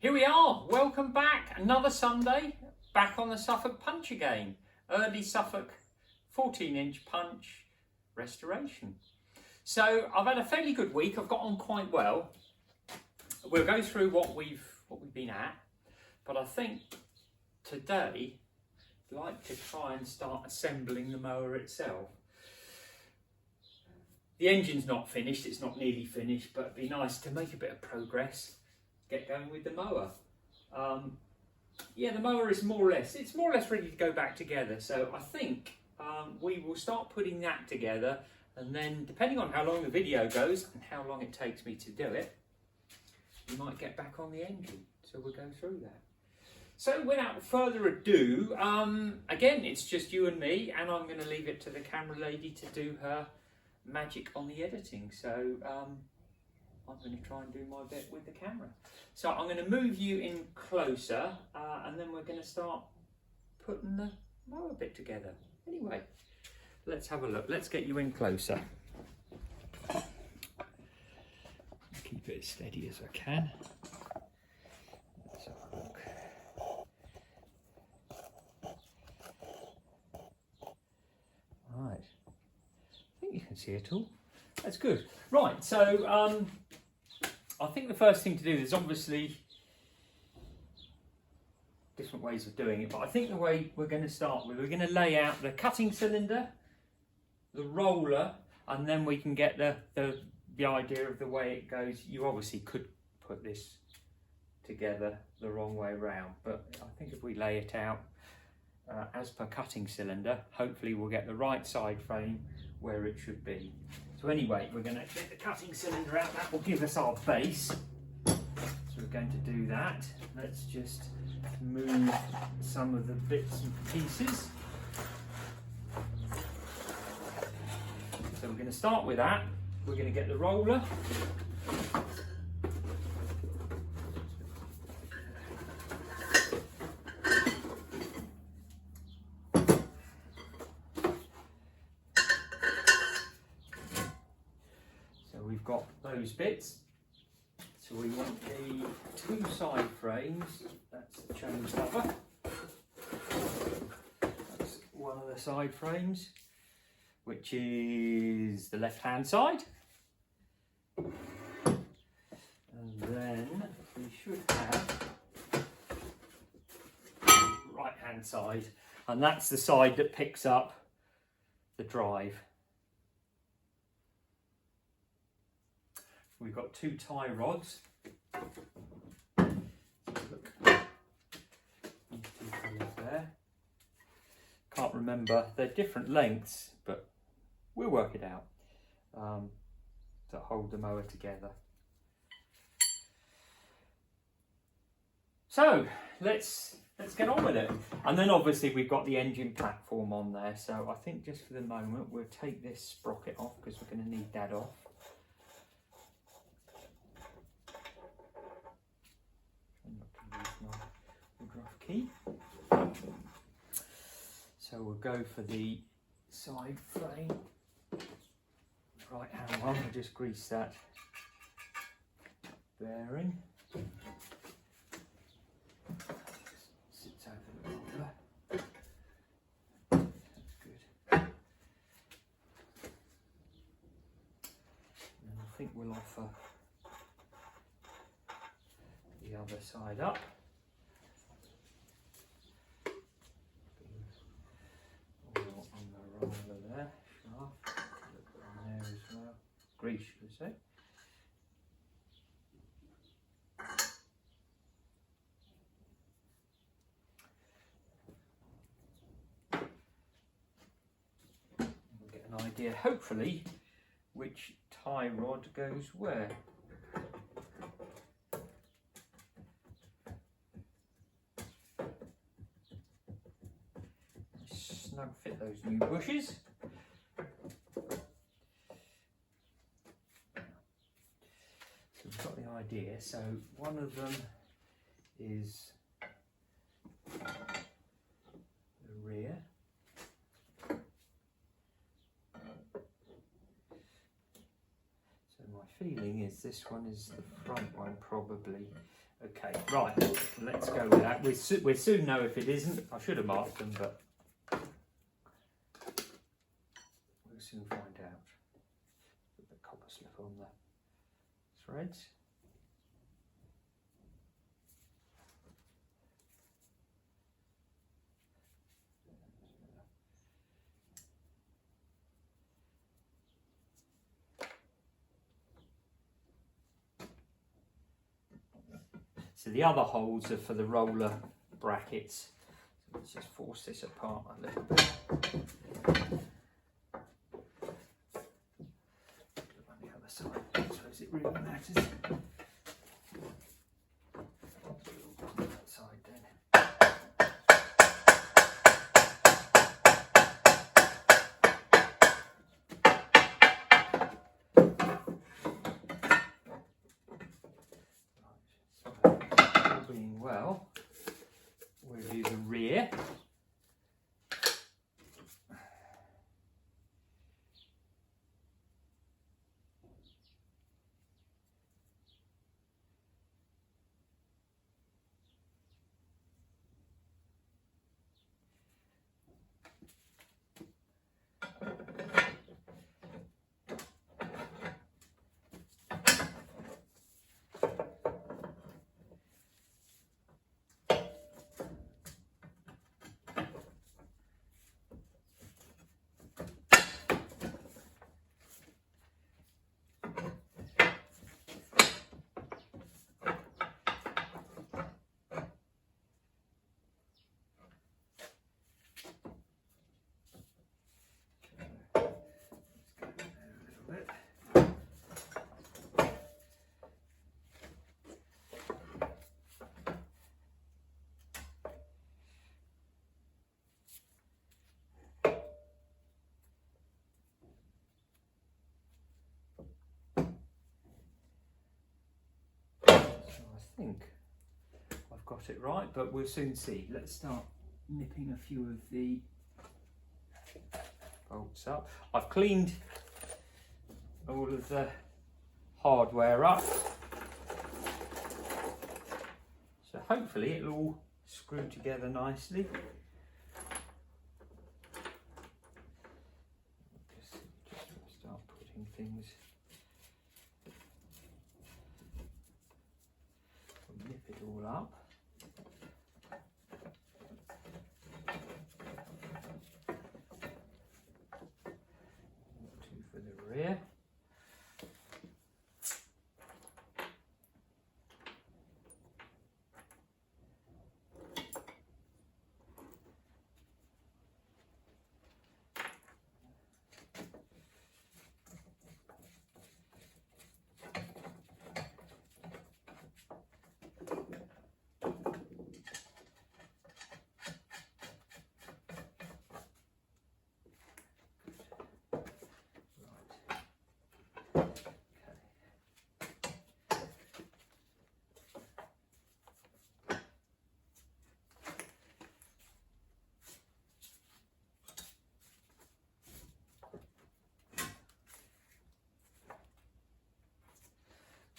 Here we are, welcome back, another Sunday, back on the Suffolk punch again. Early Suffolk 14-inch punch restoration. So I've had a fairly good week, I've got on quite well. We'll go through what we've been at, but I think today I'd like to try and start assembling the mower itself. The engine's not finished, it's not nearly finished, but it'd be nice to make a bit of progress. Get going with the mower. Yeah, the mower is more or less ready to go back together. So I think we will start putting that together, and then depending on how long the video goes and how long it takes me to do it, we might get back on the engine. So we'll go through that. So without further ado, again, it's just you and me, and I'm going to leave it to the camera lady to do her magic on the editing. So I'm going to try and do my bit with the camera. So I'm going to move you in closer and then we're going to start putting the mower bit together. Anyway, let's have a look. Let's get you in closer. Keep it as steady as I can. Let's have a look. Right. I think you can see it all. That's good. Right, so I think the first thing to do is obviously different ways of doing it, but I think the way we're going to start with, we're going to lay out the cutting cylinder, the roller, and then we can get the idea of the way it goes. You obviously could put this together the wrong way around, but I think if we lay it out as per cutting cylinder, hopefully we'll get the right side frame where it should be. So anyway, we're going to get the cutting cylinder out. That will give us our base. So we're going to do that. Let's just move some of the bits and pieces. So we're going to start with that. We're going to get the roller. We've got those bits, so we want the two side frames. That's the chain stopper. That's one of the side frames, which is the left hand side, and then we should have the right hand side, and that's the side that picks up the drive. We've got two tie rods. Look, these two colours there. Can't remember, they're different lengths, but we'll work it out to hold the mower together. So let's get on with it. And then obviously we've got the engine platform on there. So I think just for the moment we'll take this sprocket off because we're going to need that off. Key. So we'll go for the side frame, right hand one. We'll just grease that bearing. Sits over the roller. That's good. And then I think we'll offer the other side up. There, shaft, look on there as well. Grease, should we say? We'll get an idea, hopefully, which tie rod goes where. Snug fit those new bushes. So we've got the idea. So one of them is the rear. So my feeling is this one is the front one probably, Okay, right, let's go with that. We'll soon know if it isn't. I should have marked them, but we'll soon find out. Put the copper slip on the threads. So the other holes are for the roller brackets. So let's just force this apart a little bit. On the other side, I suppose it really matters. That side then. All being well, we'll do the rear. I think I've got it right, but we'll soon see. Let's start nipping a few of the bolts up. I've cleaned all of the hardware up, so hopefully it'll all screw together nicely. Just start putting things. Nip it all up. Two for the rear.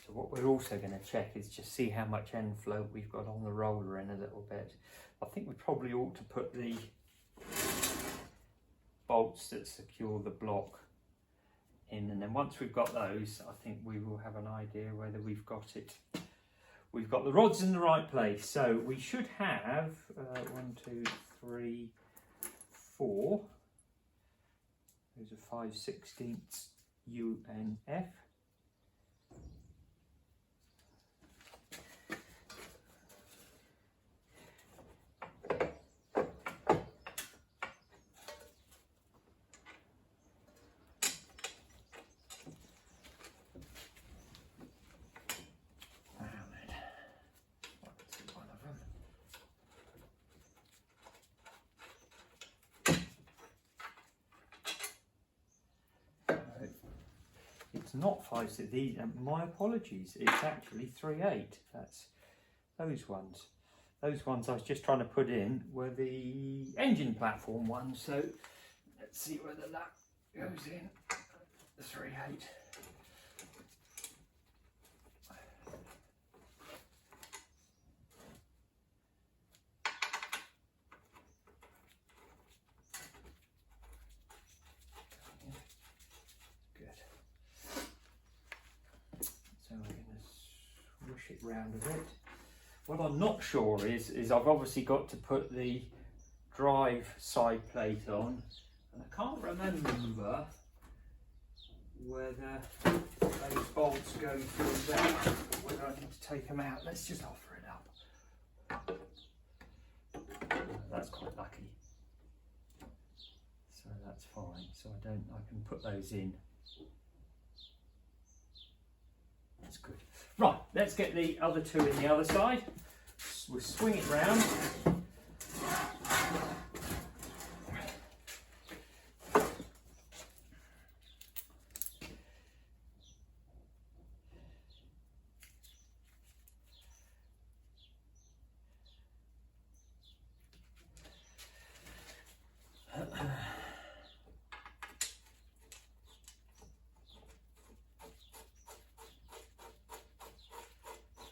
So what we're also going to check is just see how much end float we've got on the roller in a little bit. I think we probably ought to put the bolts that secure the block in, and then once we've got those, I think we will have an idea whether we've got it. We've got the rods in the right place, so we should have 1, 2, 3, 4. Those are 5/16 U and F. It's not 5/16. My apologies. It's actually 3/8. That's those ones. Those ones I was just trying to put in were the engine platform ones. So let's see whether that goes in. 3/8. round a bit. What I'm not sure is I've obviously got to put the drive side plate on, and I can't remember whether those bolts go through there or whether I need to take them out. Let's just offer it up. That's quite lucky. So that's fine. So I can put those in. That's good. Right, let's get the other two in the other side. We'll swing it round.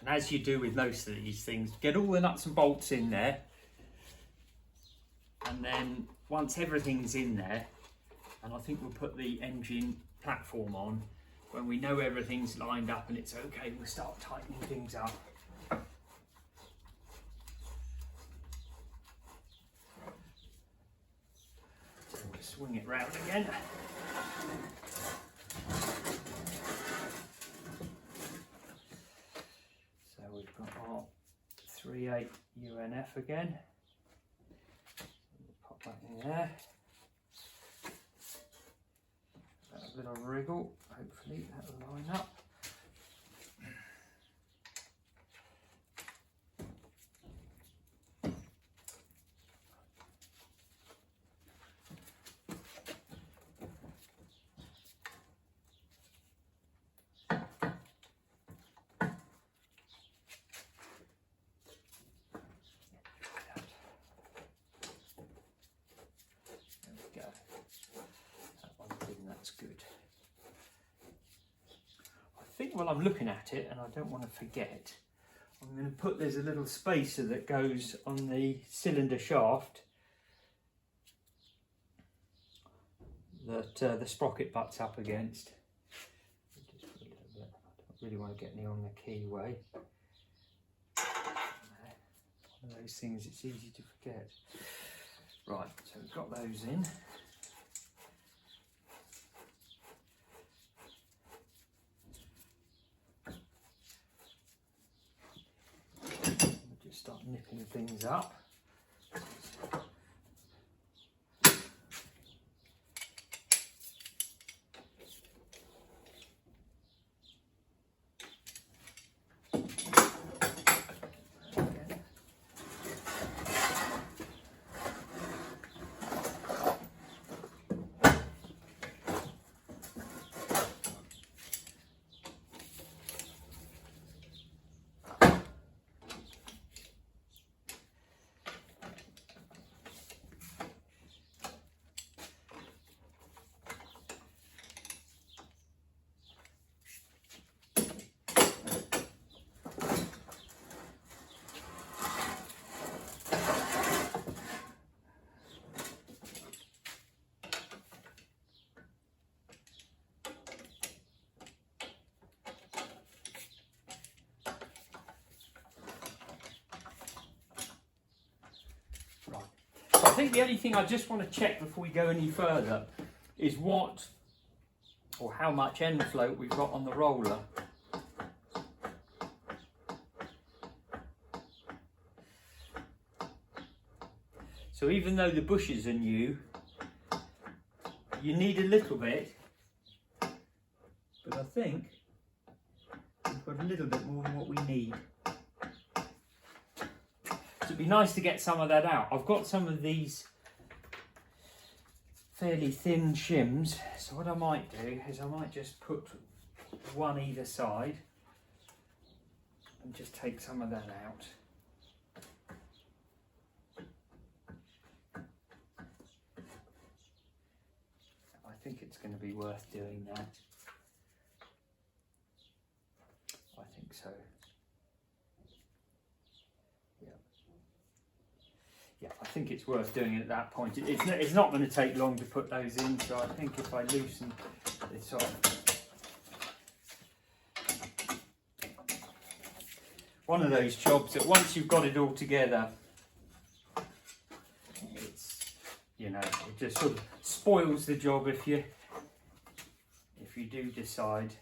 And as you do with most of these things, get all the nuts and bolts in there, and then once everything's in there, and I think we'll put the engine platform on, when we know everything's lined up and it's okay, we'll start tightening things up. So we'll swing it round again. We've got our 3/8 UNF again. We'll pop that in there. A little wriggle, hopefully that'll line up. That's good. I think while I'm looking at it, and I don't want to forget, I'm going to put, there's a little spacer that goes on the cylinder shaft that the sprocket butts up against. Just put a little bit. I don't really want to get any on the keyway. One of those things it's easy to forget. Right, so we've got those in. Start nipping things up. I think the only thing I just want to check before we go any further is what or how much end float we've got on the roller. So even though the bushes are new, you need a little bit, but I think we've got a little bit more than what we need. So it'd be nice to get some of that out. I've got some of these fairly thin shims, so what I might do is I might just put one either side and just take some of that out. I think it's going to be worth doing that. I think so. Yeah, I think it's worth doing it at that point. It's not going to take long to put those in, so I think if I loosen this off. one of those jobs that once you've got it all together, it's, you know, it just sort of spoils the job if you do decide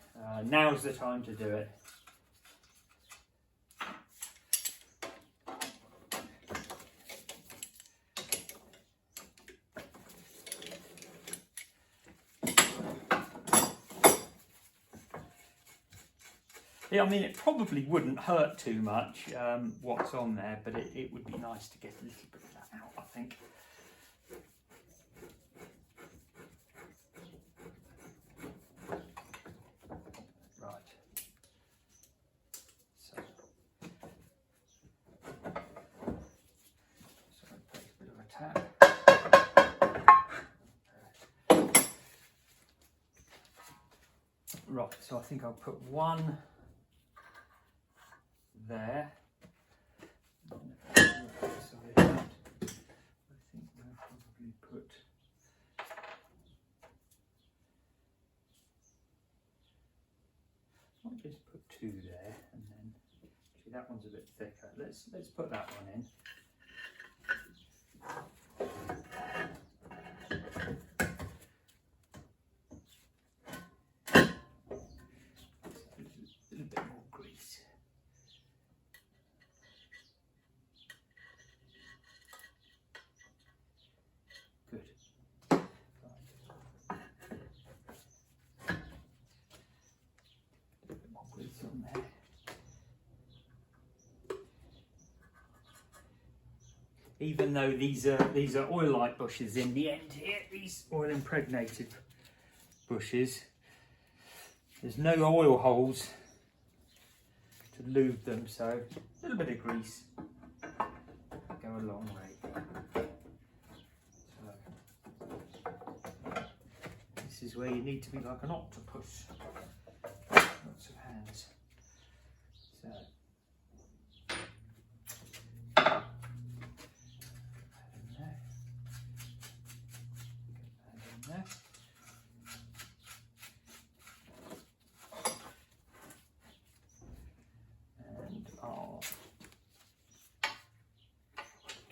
now's the time to do it. Yeah, I mean, it probably wouldn't hurt too much what's on there, but it would be nice to get a little bit of that out, I think. Right. So take a bit of a tap. Right, so I think I'll put one there. I think we'll probably put I'll just put two there, and then actually that one's a bit thicker. Let's put that one in. A little bit more grease. Good. Right. A bit more grease on there. Even though these are oil light bushes in the end here, these oil impregnated bushes, there's no oil holes to lube them, so a little bit of grease go a long way. So this is where you need to be like an octopus, lots of hands. So and I'll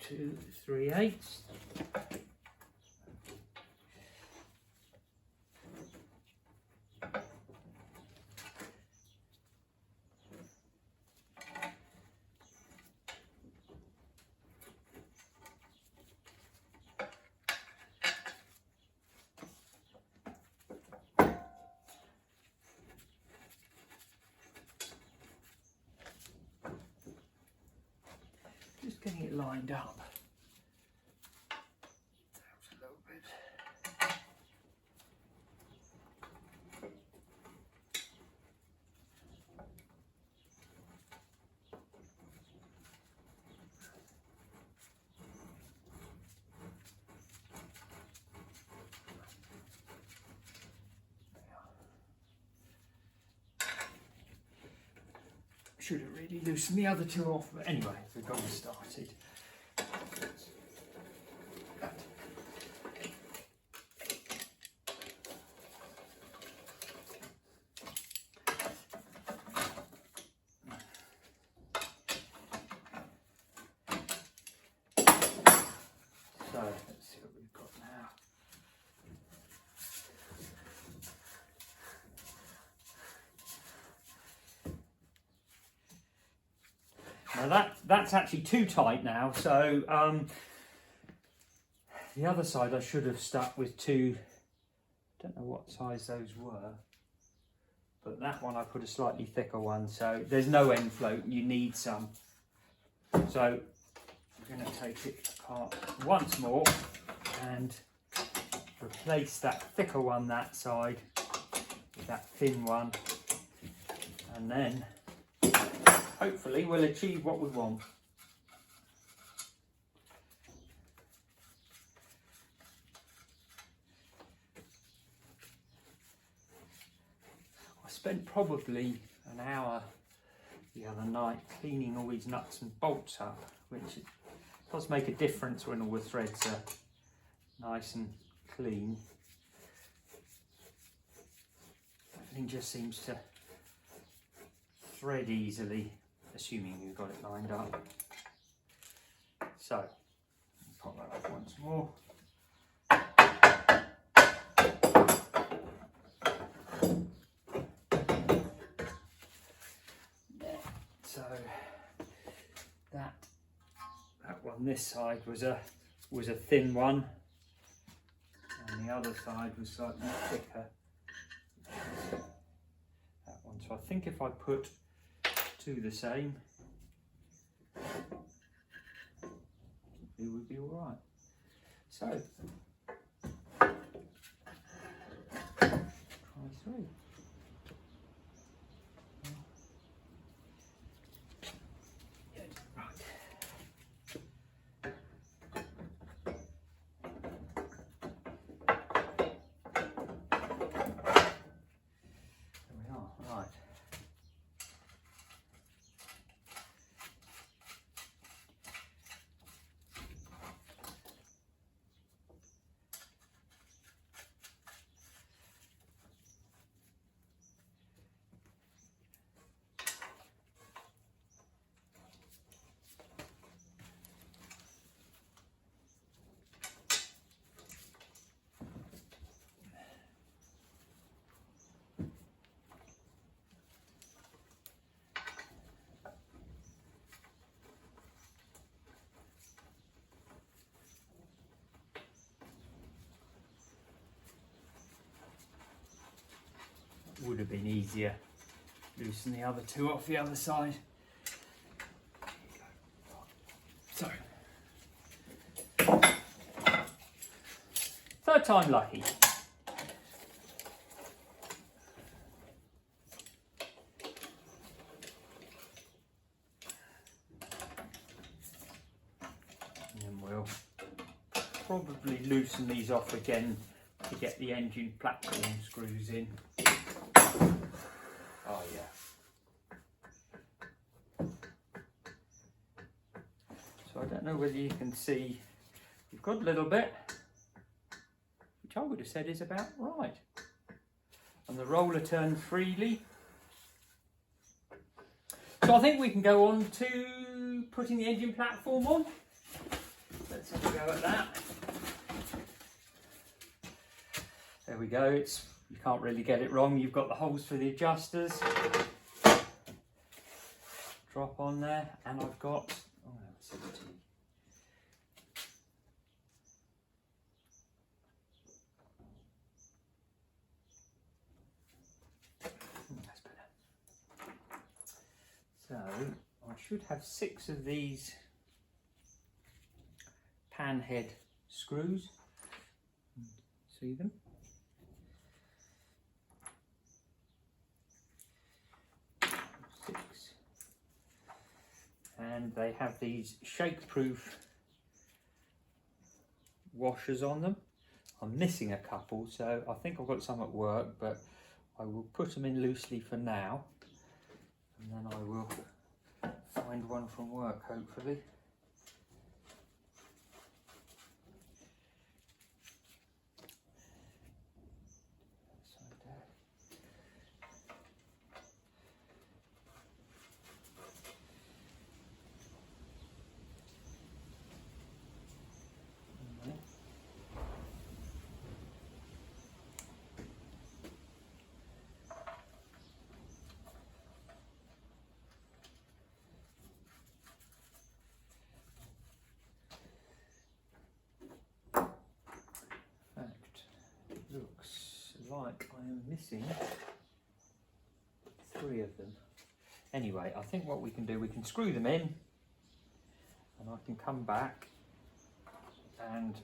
2 3/8. Just getting it lined up. Perhaps a little bit. Should have really loosened the other two off, but anyway, we've got started. So let's see what we've got now. Now that's actually too tight now, so the other side I should have stuck with two, don't know what size those were, but that one I put a slightly thicker one, so there's no end float, you need some. So I'm going to take it apart once more and replace that thicker one that side with that thin one, and then hopefully we'll achieve what we want. I spent probably an hour the other night cleaning all these nuts and bolts up, which does make a difference when all the threads are nice and clean. Everything just seems to thread easily assuming you've got it lined up. So, pop that up once more. So that one this side was a thin one, and the other side was slightly thicker. That one. So I think if I put two the same, it would be all right. So try three. Would have been easier. Loosen the other two off the other side. So, third time lucky. And then we'll probably loosen these off again to get the engine platform screws in. Oh yeah. So I don't know whether you can see, we've got a little bit, which I would have said is about right. And the roller turns freely. So I think we can go on to putting the engine platform on. Let's have a go at that. There we go. You can't really get it wrong. You've got the holes for the adjusters. Drop on there, and I've got, oh no, 70. That's better. So I should have 6 of these pan head screws. See them? And they have these shake-proof washers on them. I'm missing a couple, so I think I've got some at work, but I will put them in loosely for now, and then I will find one from work, hopefully. Looks like I am missing 3 of them. Anyway, I think what we can do, we can screw them in, and I can come back and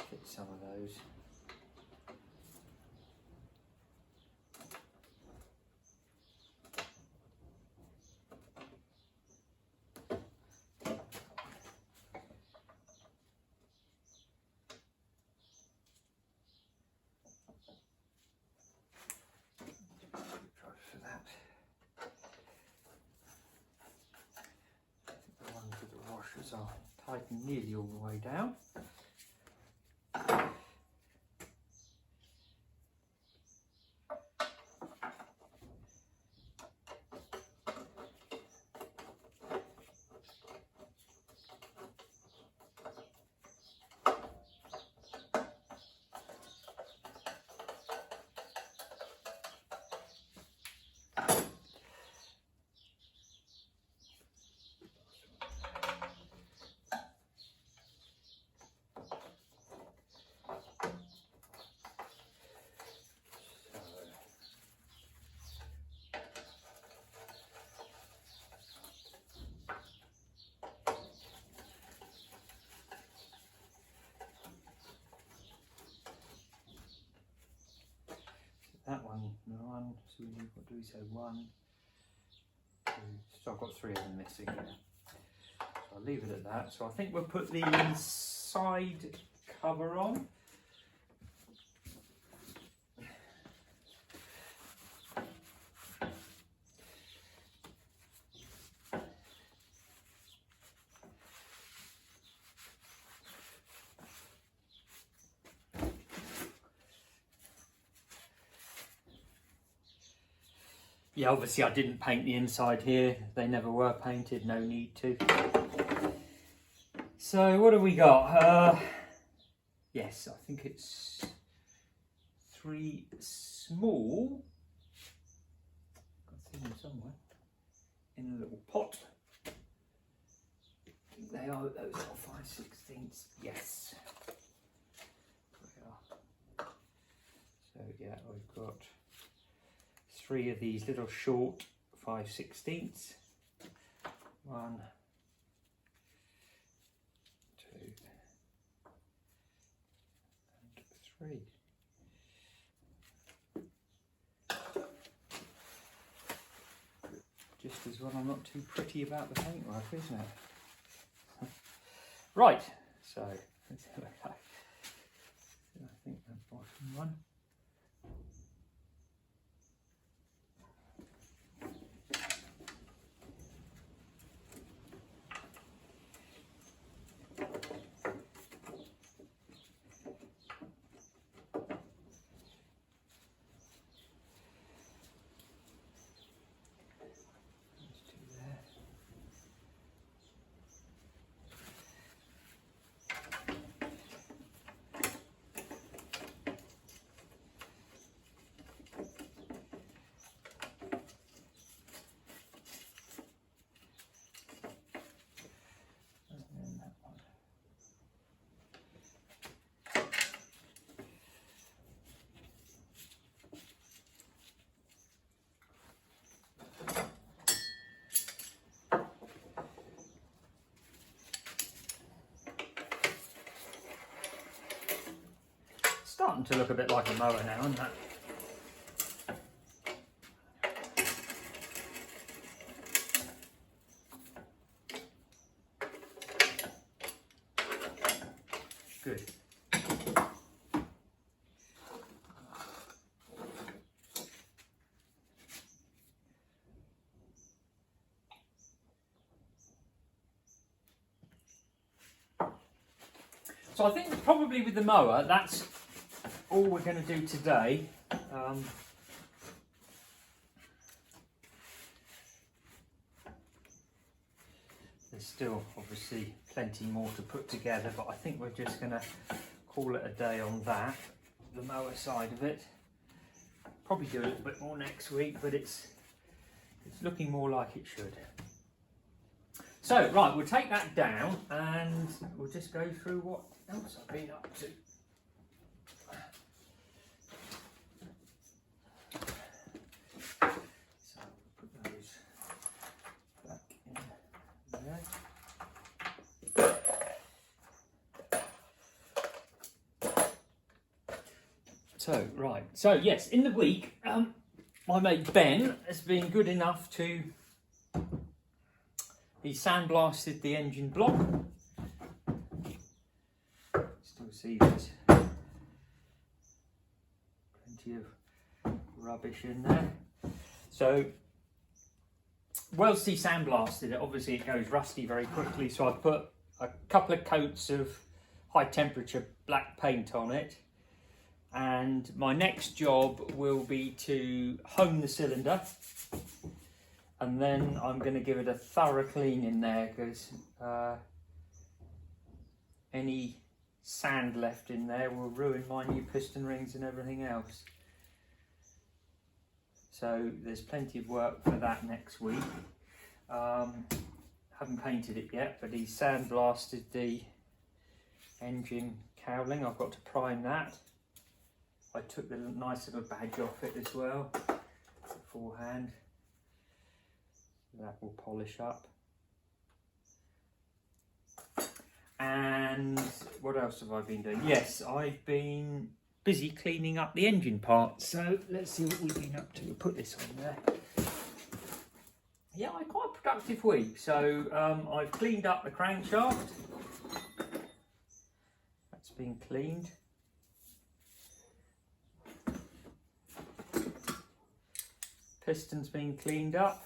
fit some of those. Are tightened nearly all the way down. one. So what do we say? 1, 2. So I've got 3 of them missing here. So I'll leave it at that. So I think we'll put the side cover on. Yeah, obviously I didn't paint the inside here. They never were painted, no need to. So what have we got? Yes, I think it's 3 small. I've got them somewhere in a little pot. I think they are, those are 5/16. Yes. They are. So yeah, we've got 3 of these little short 5/16. 1, 2, and 3. Just as well I'm not too pretty about the paintwork, isn't it? Right, so let's have a look. I think that bottom one. Starting to look a bit like a mower now, isn't it? Good. So I think probably with the mower, that's all we're going to do today. There's still obviously plenty more to put together, but I think we're just going to call it a day on that, the mower side of it. Probably do a little bit more next week, but it's looking more like it should. So right, we'll take that down and we'll just go through what else I've been up to. So, right, so yes, in the week, my mate Ben has been good enough to, he sandblasted the engine block. Still see there's plenty of rubbish in there. So, whilst he sandblasted it, obviously it goes rusty very quickly, so I put a couple of coats of high temperature black paint on it. And my next job will be to hone the cylinder, and then I'm going to give it a thorough clean in there, because any sand left in there will ruin my new piston rings and everything else. So there's plenty of work for that next week. Haven't painted it yet, but he sandblasted the engine cowling. I've got to prime that. I took the nice little badge off it as well beforehand. That will polish up. And what else have I been doing? Yes, I've been busy cleaning up the engine parts. So let's see what we've been up to. We'll put this on there. Yeah, I had quite a productive week. So I've cleaned up the crankshaft. That's been cleaned. Piston's been cleaned up.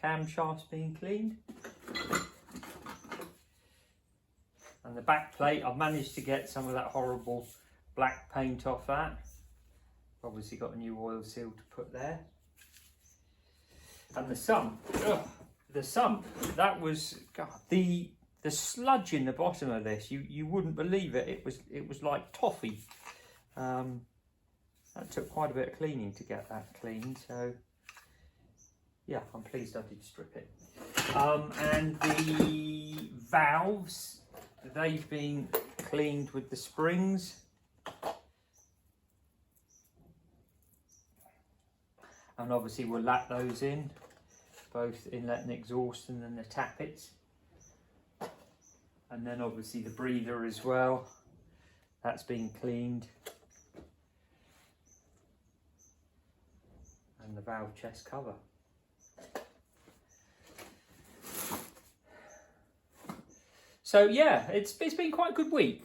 Camshaft's been cleaned. And the back plate, I've managed to get some of that horrible black paint off that. Obviously got a new oil seal to put there. And the sump, that was, God, the sludge in the bottom of this, you wouldn't believe it. It was like toffee. That took quite a bit of cleaning to get that clean, so yeah, I'm pleased I did strip it. And the valves, they've been cleaned with the springs. And obviously we'll lap those in, both inlet and exhaust, and then the tappets. And then obviously the breather as well, that's been cleaned. And the valve chest cover. So yeah, it's been quite a good week,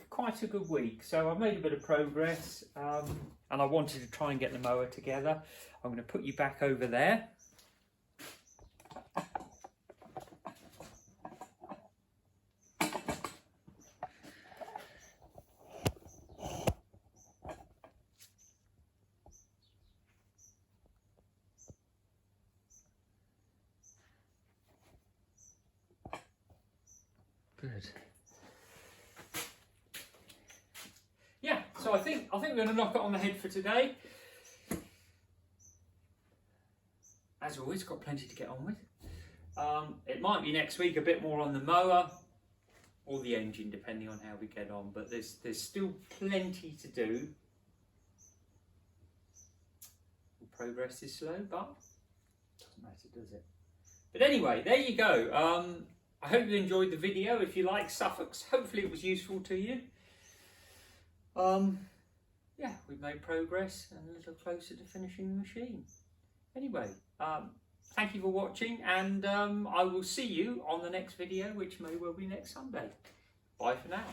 So I've made a bit of progress, and I wanted to try and get the mower together. I'm going to put you back over there. Good. Yeah, so I think we're going to knock it on the head for today. As always, got plenty to get on with. It might be next week a bit more on the mower or the engine, depending on how we get on. But there's still plenty to do. Progress is slow, but doesn't matter, does it? But anyway, there you go. I hope you enjoyed the video. If you like Suffolks, hopefully it was useful to you. Yeah, we've made progress and a little closer to finishing the machine. Anyway, thank you for watching, and I will see you on the next video, which may well be next Sunday. Bye for now.